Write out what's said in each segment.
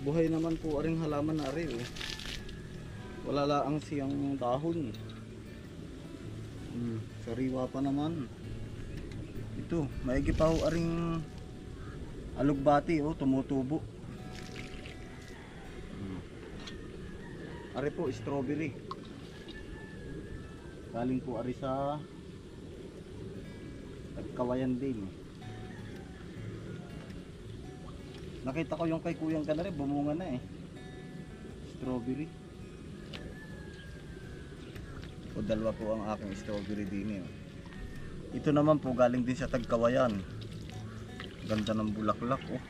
Buhay naman po aring halaman na ari eh. Wala laang siyang dahon. Sariwa pa naman. Ito, maigi pa ho aring alugbati oh, tumutubo. Ari po strawberry. Galing po ari sa Kawayan din. Nakita ko yung kay Kuyang Kanare, bumunga na eh. Strawberry. O dalawa po ang aking strawberry din eh. Ito naman po galing din sa Tagkawayan. Ganda ng bulaklak oh.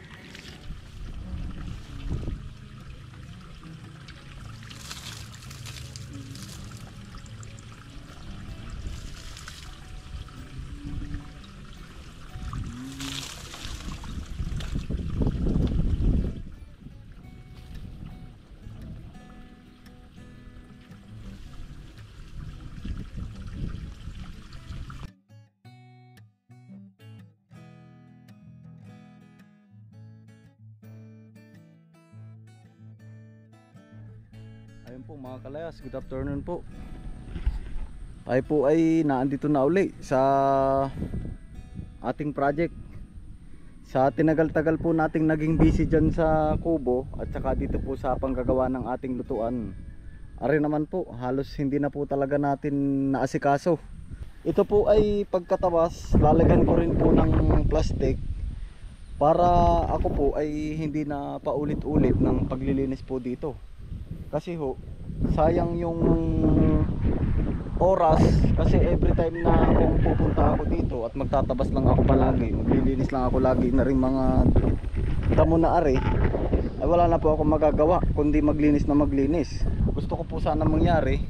Ayun po mga kalayas, good afternoon po. Tayo po ay naandito na uli sa ating project. Sa tinagal-tagal po nating naging busy dyan sa Kubo at saka dito po sa panggagawa ng ating lutuan. Ari naman po, halos hindi na po talaga natin naasikaso. Ito po ay pagkatawas, lalagyan ko rin po ng plastic para ako po ay hindi na paulit-ulit ng paglilinis po dito. Kasi ho, sayang yung oras kasi every time na kung pupunta ako dito at magtatabas lang ako palagi, maglilinis lang ako lagi na rin mga damo na ari, ay wala na po ako magagawa kundi maglinis na maglinis. Gusto ko po sana mangyari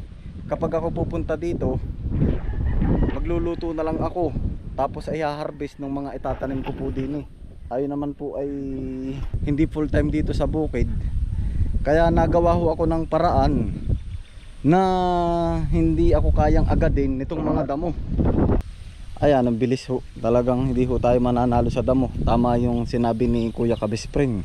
kapag ako pupunta dito, magluluto na lang ako tapos ay ha-harvest ng mga itatanim ko po din eh. Tayo naman po ay hindi full time dito sa bukid. Kaya nagawa ho ako ng paraan na hindi ako kayang agadin nitong mga damo. Ayan, ang bilis ho. Talagang hindi ho tayo mananalo sa damo. Tama yung sinabi ni Kuya Kabispring.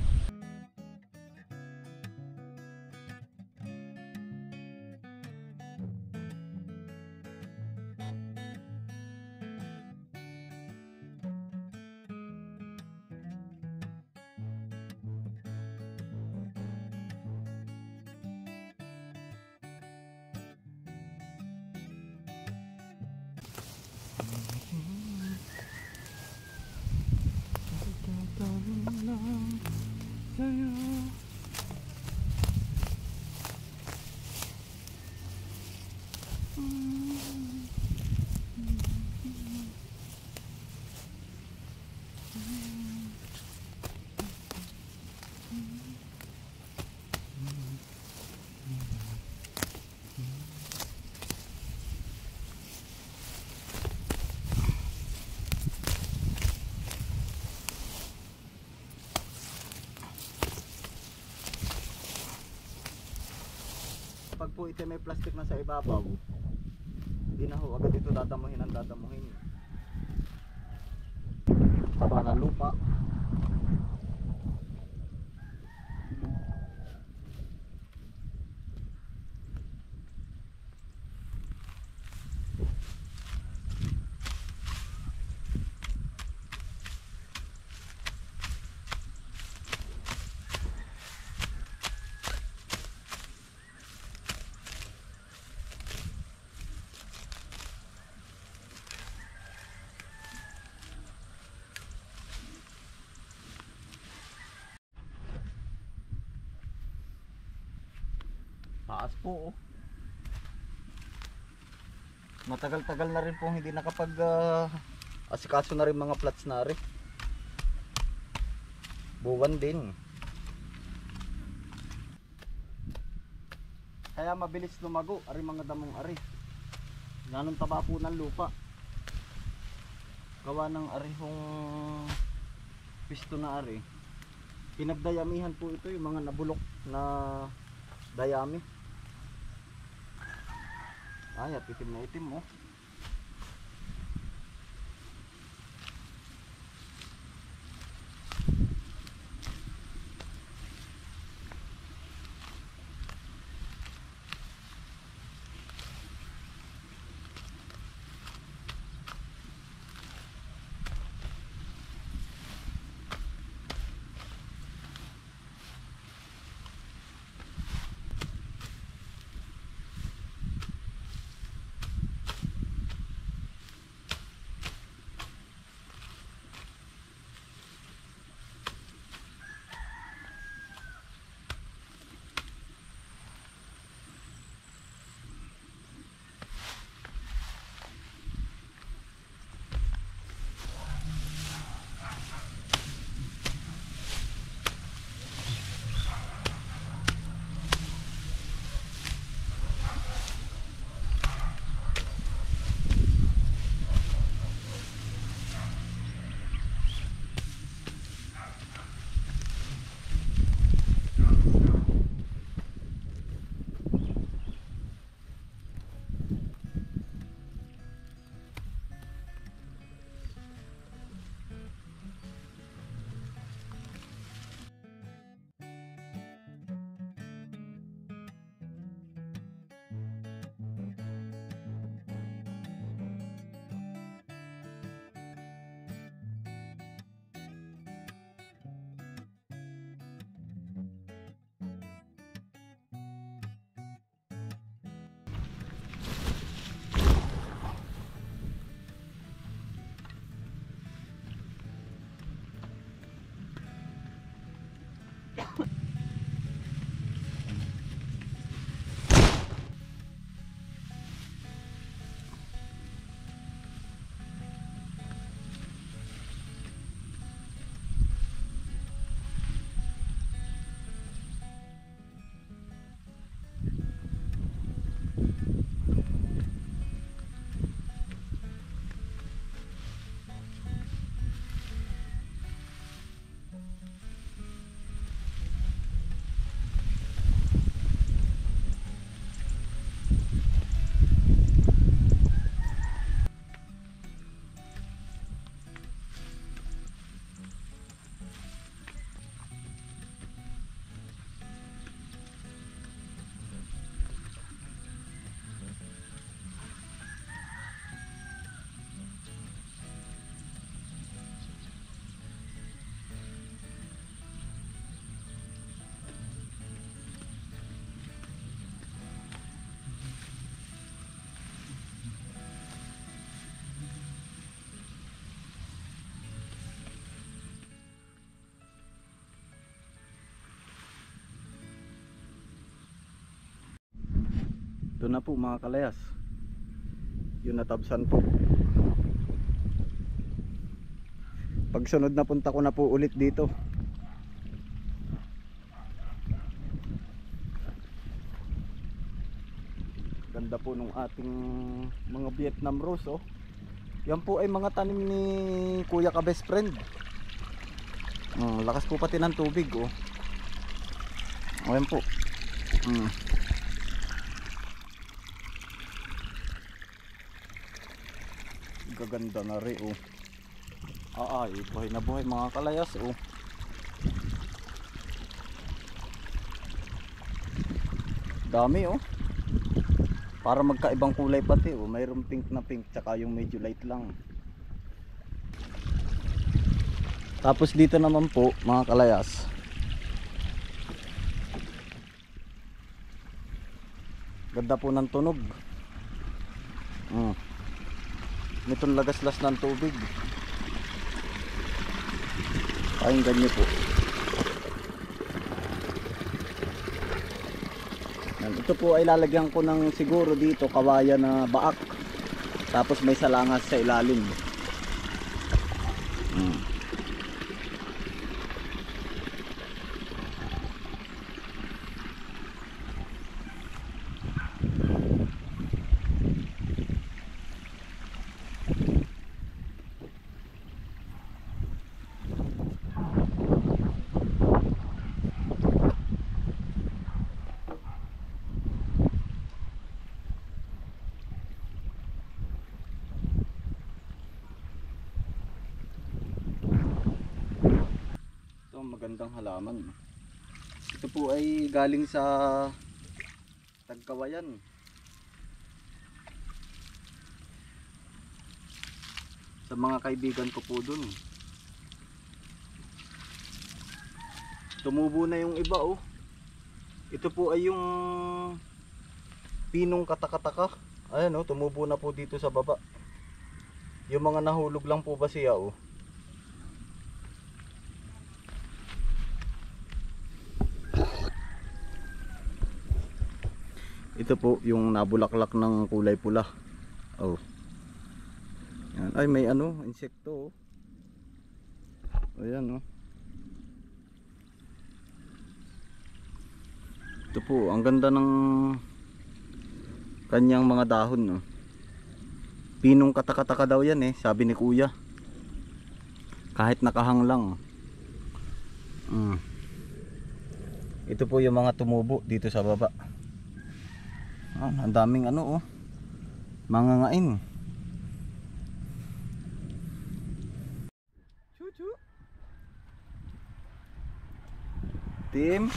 Pag po ito may plastic na sa ibabaw, hindi na ho agad ito dadamuhin ang dadamuhin. Taba ng lupa. Taas po oh. Matagal-tagal na rin po hindi nakapag asikaso na rin mga plots na rin. Buwan din. Kaya mabilis lumago ari mga damong ari. Ganun taba po ng lupa. Gawa ng arihong pisto na ari. Pinagdayamihan po ito yung mga nabulok na dayami. Ay, at itim na itim oh. Doon na po mga kalayas. Yun natabsan po. Pagsunod na punta ko na po ulit dito. Ganda po nung ating mga Vietnam rose oh. Yan po ay mga tanim ni Kuya ka best friend. Lakas po pati ng tubig oh. Ayan po. Gaganda na rin oh. Ay, buhay na buhay mga kalayas oh. Dami oh. Para magkaibang kulay pati oh. Mayroong pink na pink tsaka yung medyo light lang. Tapos dito naman po mga kalayas, ganda po ng tunog. Nitong lagaslas ng tubig. Pakinggan nyo po. Ito po ay lalagyan ko ng siguro dito kawayan na baak. Tapos may salangas sa ilalim. Magandang halaman. Ito po ay galing sa Tagkawayan. Sa mga kaibigan ko po dun. Tumubo na yung iba oh. Ito po ay yung pinong katakataka. Ayan oh, tumubo na po dito sa baba. Yung mga nahulog lang po ba siya oh. Ito po yung nabulaklak ng kulay pula. Oh. Yan. Ay may ano, insekto oh. Ayan oh. Ito po, ang ganda ng kanyang mga dahon oh. Pinong katakataka daw yan eh, sabi ni Kuya. Kahit nakahang lang. Ito po yung mga tumubo dito sa baba. Ang daming ano oh, mangangain. Chuchu. Team.